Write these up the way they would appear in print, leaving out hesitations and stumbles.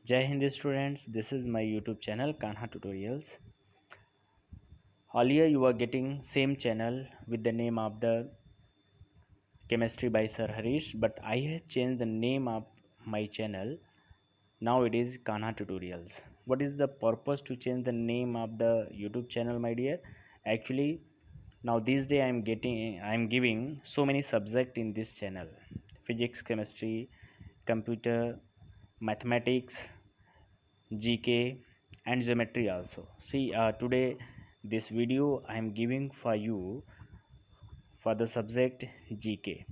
Jai Hind students, this is my YouTube channel Kanha Tutorials. Earlier you were getting same channel with the name of the Chemistry by Sir Harish, but I have changed the name of my channel. Now it is Kanha Tutorials. What is the purpose to change the name of the YouTube channel, my dear? Actually, now this day I am giving so many subject in this channel: physics, chemistry, computer, mathematics, GK and geometry also. See, today this video I am giving for you for the subject GK.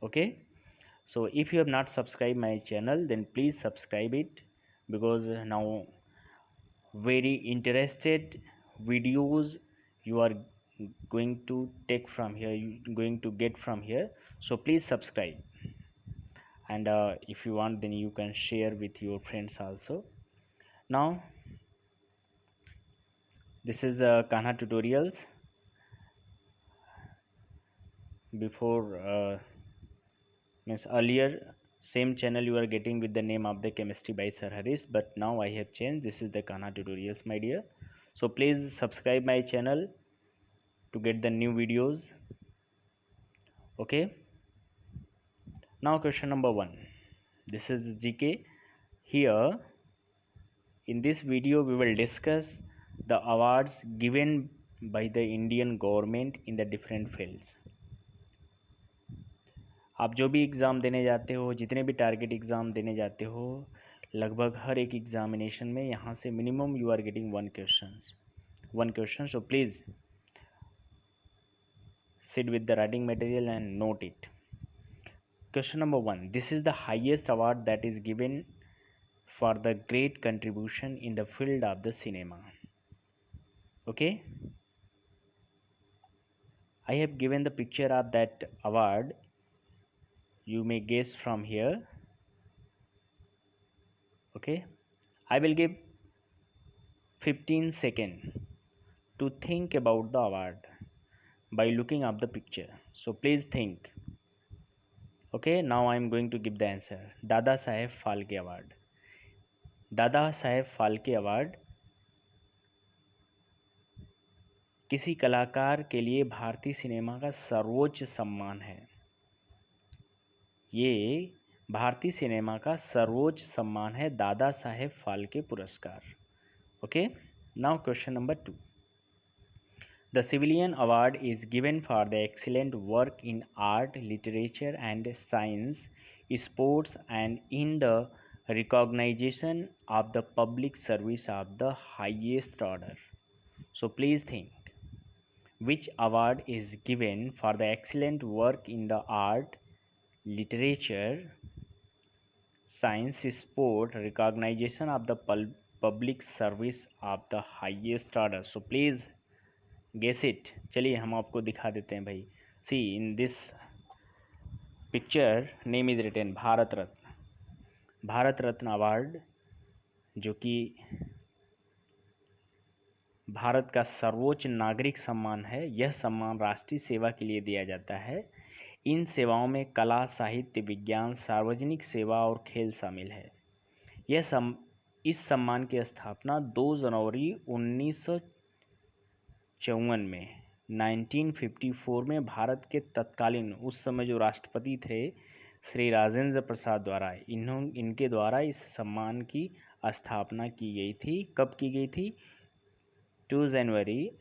Okay, so if you have not subscribed my channel, then please subscribe it, because now very interested videos you are going to take from here, you going to get from here. So please subscribe, and if you want, then you can share with your friends also. Now this is Kanha Tutorials. Before means earlier same channel you are getting with the name of the Chemistry by Sir Harish, but now I have changed. This is the Kanha Tutorials, my dear. So please subscribe my channel to get the new videos. Okay, now question number 1. This is GK. Here in this video we will discuss the awards given by the Indian government in the different fields. आप जो भी exam देने जाते हो, जितने भी target exam देने जाते हो, लगभग हर एक एग्ज़ामिनेशन में यहाँ से minimum you are getting one question. So please sit with the writing material and note it. Question number 1. This is the highest award that is given for the great contribution in the field of the cinema. Okay, I have given the picture of that award. You may guess from here. Okay, I will give 15 seconds to think about the award by looking up the picture. So please think. Okay, now I am going to give the answer. Dada Saheb Phalke Award. Dada Saheb Phalke award किसी कलाकार के लिए भारतीय cinema का सर्वोच्च सम्मान है. ये भारतीय सिनेमा का सर्वोच्च सम्मान है, दादा साहेब फाल्के पुरस्कार. Okay, now question number 2. The civilian award is given for the excellent work in art, literature and science, sports and in the recognition of the public service of the highest order. So please think, which award is given for the excellent work in the art, literature, science, sport, recognition of the public service of the highest order? So please guess it. चलिए हम आपको दिखा देते हैं भाई. See, in this picture name is written Bharat Ratna. Bharat Ratna award जो कि भारत का सर्वोच्च नागरिक सम्मान है. यह सम्मान राष्ट्रीय सेवा के लिए दिया जाता है. इन सेवाओं में कला, साहित्य, विज्ञान, सार्वजनिक सेवा और खेल शामिल है. इस सम्मान की स्थापना 2 जनवरी 1954 में 1954 में भारत के तत्कालीन उस समय जो राष्ट्रपति थे श्री राजेंद्र प्रसाद द्वारा इनके द्वारा इस सम्मान की स्थापना की गई थी. कब की गई थी? 2 जनवरी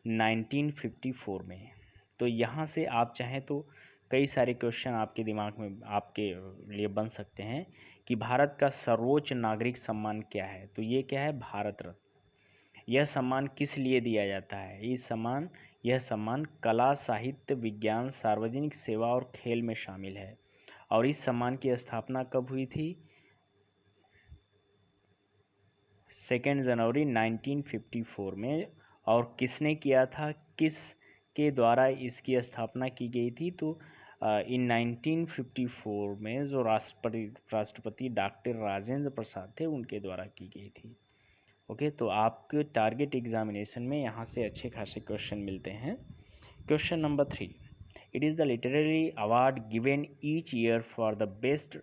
1954 में. तो यहाँ से आप चाहें तो कई सारे क्वेश्चन आपके दिमाग में आपके लिए बन सकते हैं कि भारत का सर्वोच्च नागरिक सम्मान क्या है. तो ये क्या है? भारत रत्न. यह सम्मान किस लिए दिया जाता है? यह सम्मान कला, साहित्य, विज्ञान, सार्वजनिक सेवा और खेल में शामिल है. और इस सम्मान की स्थापना कब हुई थी? 2 जनवरी 1954 में. और किसने किया था? किसके द्वारा इसकी स्थापना की गई थी? तो इन 1954 में जो राष्ट्रपति डॉक्टर राजेंद्र प्रसाद थे उनके द्वारा की गई थी. ओके, तो आपके टारगेट एग्जामिनेशन में यहाँ से अच्छे खासे क्वेश्चन मिलते हैं. Question number 3. It is the literary award given each year for the best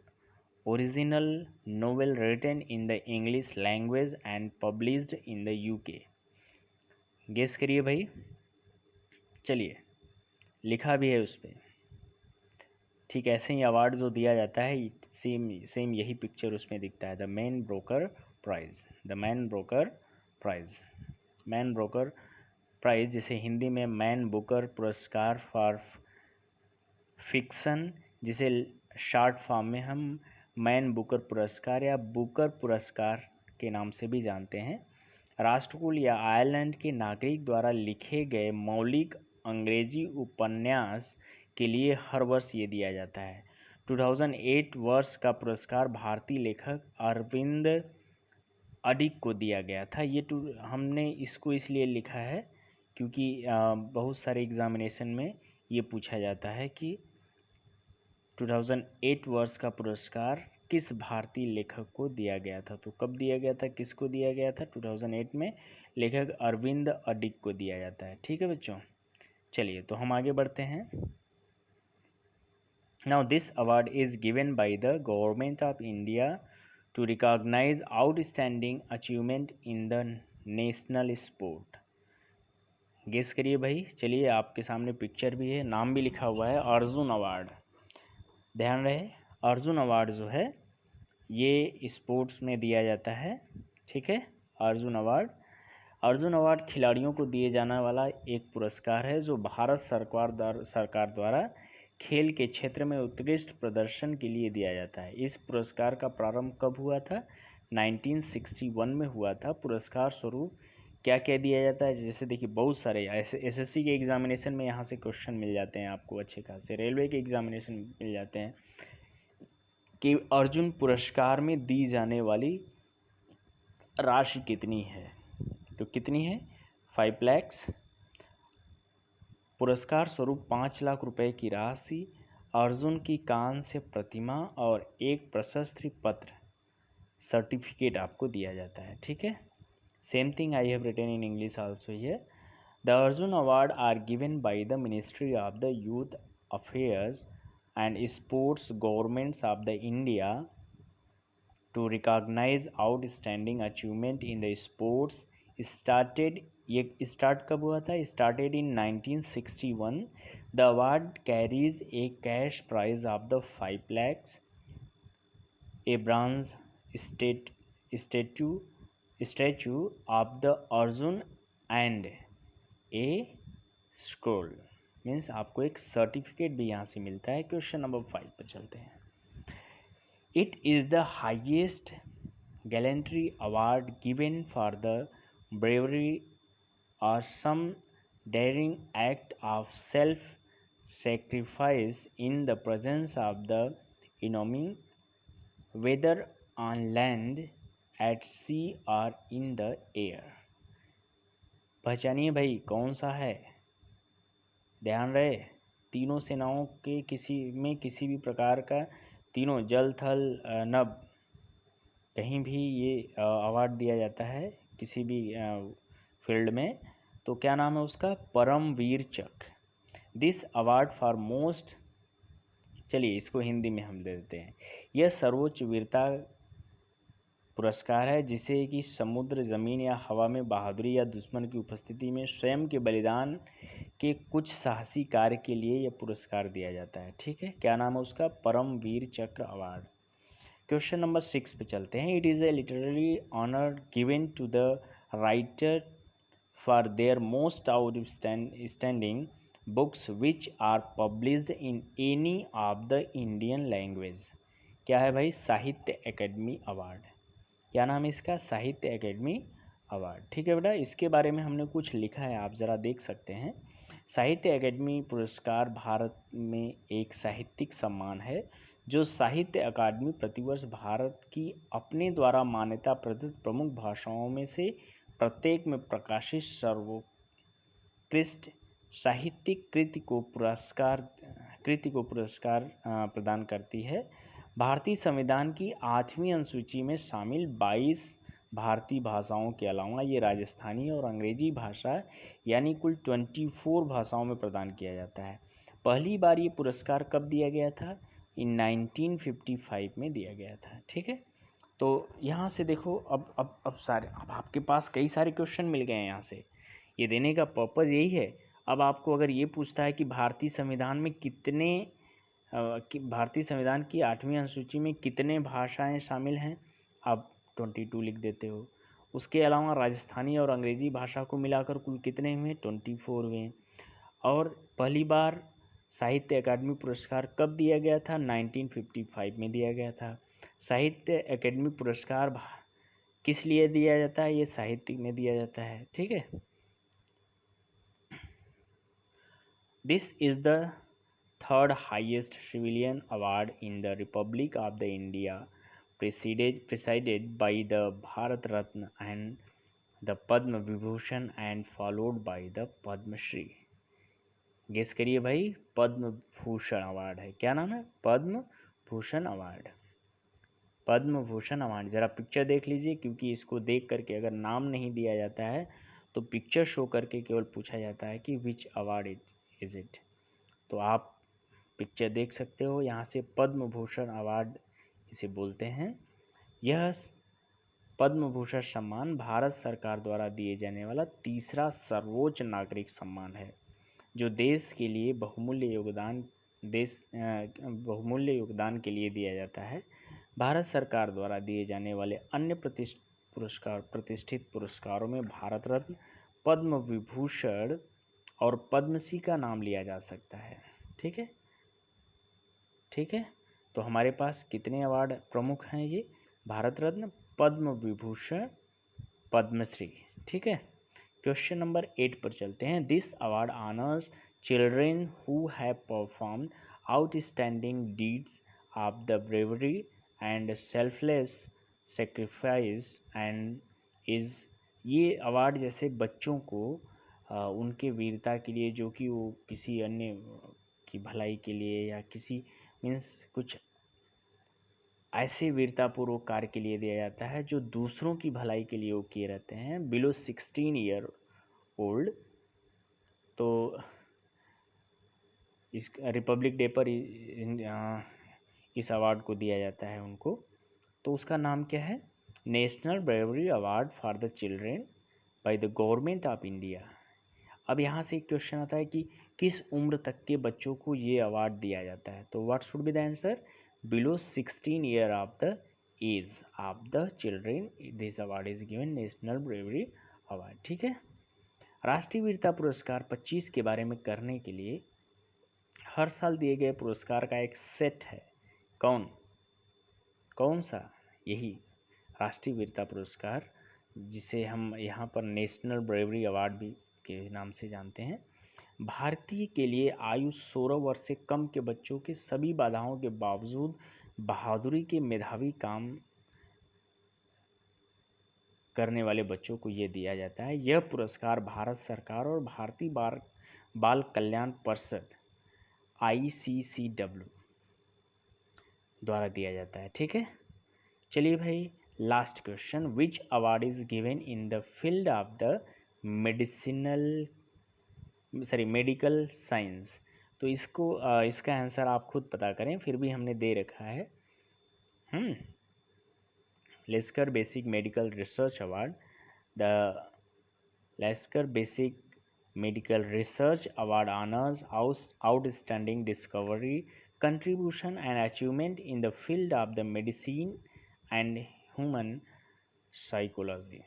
original novel written in the English language and published in the UK. Guess करिए भाई, चलिए, लिखा भी है उस पर। ठीक ऐसे ही अवार्ड जो दिया जाता है सेम सेम यही पिक्चर उसमें दिखता है। The Man Booker Prize, the Man Booker Prize, Man Booker Prize, जिसे हिंदी में मैन बुकर पुरस्कार फॉर फिक्सन, जिसे शॉर्ट फॉर्म में हम मैन बुकर पुरस्कार या बुकर पुरस्कार के नाम से भी जानते हैं, राष्ट्रकुल या आयरलैंड के नागरिक द्वारा लिखे गए मौलिक अंग्रेजी उपन्यास के लिए हर वर्ष ये दिया जाता है। 2008 वर्ष का पुरस्कार भारतीय लेखक अरविंद अडिग को दिया गया था। ये हमने इसको इसलिए लिखा है क्योंकि बहुत सारे एग्जामिनेशन में ये पूछा जाता है कि 2008 वर्ष का पुरस्कार किस भारतीय लेखक को दिया गया था। तो कब दिया गया था, किसको दिया गया था? 2008 में लेखक अरविंद अडिग को दिया जाता है। ठीक है बच्चों, चलिए तो हम आगे बढ़ते हैं। Now this award is given by the government of India to recognise outstanding achievement in the national sport. Guess करिए भाई, चलिए, आपके सामने पिक्चर भी है, नाम भी लिखा हुआ है, अर्जुन अवार्ड। ध्यान रहे, अर्जुन अवार्ड जो है ये स्पोर्ट्स में दिया जाता है। ठीक है, अर्जुन अवार्ड खिलाड़ियों को दिए जाने वाला एक पुरस्कार है जो भारत सरकार द्वारा खेल के क्षेत्र में उत्कृष्ट प्रदर्शन के लिए दिया जाता है। इस पुरस्कार का प्रारंभ कब हुआ था? 1961 में हुआ था। पुरस्कार स्वरूप क्या क्या दिया जाता है? जैसे देखिए, बहुत सारे एसएससी के एग्जामिनेशन में यहाँ से क्वेश्चन मिल जाते हैं आपको अच्छे खासे, रेलवे के एग्जामिनेशन मिल जाते हैं कि अर्जुन पुरस्कार में दी जाने वाली राशि कितनी है। तो कितनी है? 5 लाख। पुरस्कार स्वरूप 5 लाख रुपए की राशि, अर्जुन की कांस्य प्रतिमा और एक प्रशस्ति पत्र, सर्टिफिकेट आपको दिया जाता है। ठीक है, same thing I have written in English also here. The Arjun award are given by the ministry of the youth affairs and sports governments of the India to recognize outstanding achievement in the sports started, ये start कब हुआ था? started in 1961. The award carries a cash prize of the 5 lakhs, a bronze statue of the Arjun and a scroll। Means आपको एक certificate भी यहाँ से मिलता है। क्वेश्चन नंबर 5 पर चलते हैं। It is the highest gallantry award given for the bravery और some daring act of self sacrifice in the presence of the enemy, whether on land, at sea और इन द एयर। पहचानिए भाई कौन सा है। ध्यान रहे, तीनों सेनाओं के किसी भी प्रकार का, तीनों जल थल नभ, कहीं भी ये अवार्ड दिया जाता है किसी भी फील्ड में। तो क्या नाम है उसका? परमवीर चक्र। दिस अवार्ड फॉर मोस्ट, चलिए इसको हिंदी में हम दे देते हैं। यह सर्वोच्च वीरता पुरस्कार है जिसे कि समुद्र, ज़मीन या हवा में बहादुरी या दुश्मन की उपस्थिति में स्वयं के बलिदान के कुछ साहसी कार्य के लिए यह पुरस्कार दिया जाता है। ठीक है, क्या नाम है उसका? परमवीर चक्र अवार्ड। क्वेश्चन नंबर 6 पे चलते हैं। It is a literary honour given to the writer for their most outstanding books which are published in any of the Indian language. क्या है भाई? साहित्य अकेडमी अवार्ड। क्या नाम है इसका? साहित्य अकेडमी अवार्ड। ठीक है बेटा, इसके बारे में हमने कुछ लिखा है, आप ज़रा देख सकते हैं। साहित्य अकेडमी पुरस्कार भारत में एक साहित्यिक सम्मान है जो साहित्य अकादमी प्रतिवर्ष भारत की अपने द्वारा मान्यता प्रदत्त प्रमुख भाषाओं में से प्रत्येक में प्रकाशित सर्वोत्कृष्ट साहित्यिक कृति को पुरस्कार प्रदान करती है। भारतीय संविधान की 8वीं अनुसूची में शामिल 22 भारतीय भाषाओं के अलावा ये राजस्थानी और अंग्रेजी भाषा यानी कुल 24 भाषाओं में प्रदान किया जाता है। पहली बार ये पुरस्कार कब दिया गया था? इन 1955 में दिया गया था। ठीक है, तो यहाँ से देखो अब आपके पास कई सारे क्वेश्चन मिल गए हैं यहाँ से। ये देने का पर्पज़ यही है। अब आपको अगर ये पूछता है कि भारतीय संविधान में भारतीय संविधान की 8वीं अनुसूची में कितने भाषाएं शामिल हैं, आप 22 लिख देते हो। उसके अलावा राजस्थानी और अंग्रेजी भाषा को मिलाकर कुल कितने हुए, 24 हुए। और पहली बार साहित्य अकादमी पुरस्कार कब दिया गया था, 1955 में दिया गया था। साहित्य अकादमी पुरस्कार किस लिए दिया जाता है, ये साहित्य में दिया जाता है। ठीक है, this is the third highest civilian award in the republic of the India, preceded by the Bharat Ratna and the Padma Vibhushan and followed by the Padmashri. Guess करिए भाई, पद्म भूषण अवार्ड है। क्या नाम है, पद्म भूषण अवार्ड। पद्म भूषण अवार्ड, ज़रा पिक्चर देख लीजिए, क्योंकि इसको देख करके अगर नाम नहीं दिया जाता है तो पिक्चर शो करके केवल पूछा जाता है कि विच अवार्ड इज इट। तो आप पिक्चर देख सकते हो, यहाँ से पद्म भूषण अवार्ड इसे बोलते हैं। यह पद्म भूषण सम्मान भारत सरकार द्वारा दिए जाने वाला तीसरा सर्वोच्च नागरिक सम्मान है, जो देश के लिए बहुमूल्य योगदान के लिए दिया जाता है। भारत सरकार द्वारा दिए जाने वाले अन्य प्रतिष्ठित पुरस्कारों में भारत रत्न, पद्म विभूषण और पद्मश्री का नाम लिया जा सकता है। ठीक है, ठीक है, तो हमारे पास कितने अवार्ड प्रमुख हैं, ये भारत रत्न, पद्म विभूषण, पद्मश्री। ठीक है, क्वेश्चन नंबर 8 पर चलते हैं। This award honours children who have performed outstanding deeds of the bravery and selfless sacrifice and is, ये अवार्ड जैसे बच्चों को उनके वीरता के लिए, जो कि वो किसी अन्य की भलाई के लिए या किसी मीन्स कुछ ऐसे वीरतापूर्वक कार्य के लिए दिया जाता है जो दूसरों की भलाई के लिए वो किए रहते हैं, बिलो 16 ईयर ओल्ड। तो इस रिपब्लिक डे पर इस अवार्ड को दिया जाता है उनको। तो उसका नाम क्या है, national bravery award for the children bye the government of India. अब यहाँ से एक क्वेश्चन आता है कि किस उम्र तक के बच्चों को ये अवार्ड दिया जाता है, तो what should be the answer, below 16 year of the age of the children this award is given, national bravery award. ठीक है, राष्ट्रीय वीरता पुरस्कार 25 के बारे में करने के लिए हर साल दिए गए पुरस्कार का एक सेट है। कौन सा, यही राष्ट्रीय वीरता पुरस्कार, जिसे हम यहाँ पर नेशनल ब्रेवरी अवार्ड भी के नाम से जानते हैं। भारतीय के लिए आयु 16 वर्ष से कम के बच्चों के सभी बाधाओं के बावजूद बहादुरी के मेधावी काम करने वाले बच्चों को ये दिया जाता है। यह पुरस्कार भारत सरकार और भारतीय बाल कल्याण परिषद ICCW द्वारा दिया जाता है। ठीक है, चलिए भाई, last question, which award is given in the field of the medical science. तो इसका आंसर आप खुद पता करें, फिर भी हमने दे रखा है। Lasker basic medical research award, the Lasker basic medical research award honours outstanding discovery, contribution and achievement in the field of the medicine and human psychology।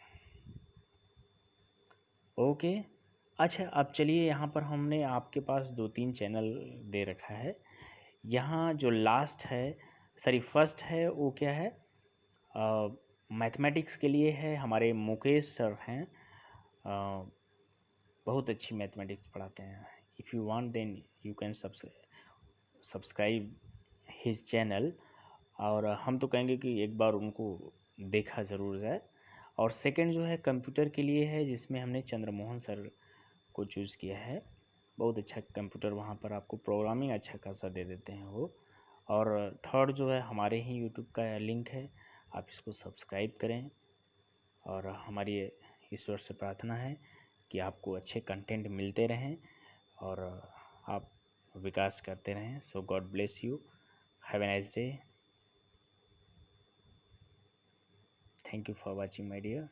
Okay, अच्छा, अब चलिए, यहाँ पर हमने आपके पास 2-3 चैनल दे रखा है। यहाँ जो लास्ट है, फर्स्ट है, वो क्या है, मैथमेटिक्स के लिए है, हमारे मुकेश सर हैं, बहुत अच्छी मैथमेटिक्स पढ़ाते हैं। If you want then you can subscribe his channel, और हम तो कहेंगे कि एक बार उनको देखा ज़रूर जाए। और सेकंड जो है कंप्यूटर के लिए है, जिसमें हमने चंद्रमोहन सर को चूज़ किया है। बहुत अच्छा कंप्यूटर, वहाँ पर आपको प्रोग्रामिंग अच्छा खासा दे देते हैं वो। और थर्ड जो है हमारे ही यूट्यूब का लिंक है, आप इसको सब्सक्राइब करें। और हमारी ईश्वर से प्रार्थना है कि आपको अच्छे कंटेंट मिलते रहें और आप विकास करते रहें। So God bless you. Have a nice day. Thank you for watching, my dear.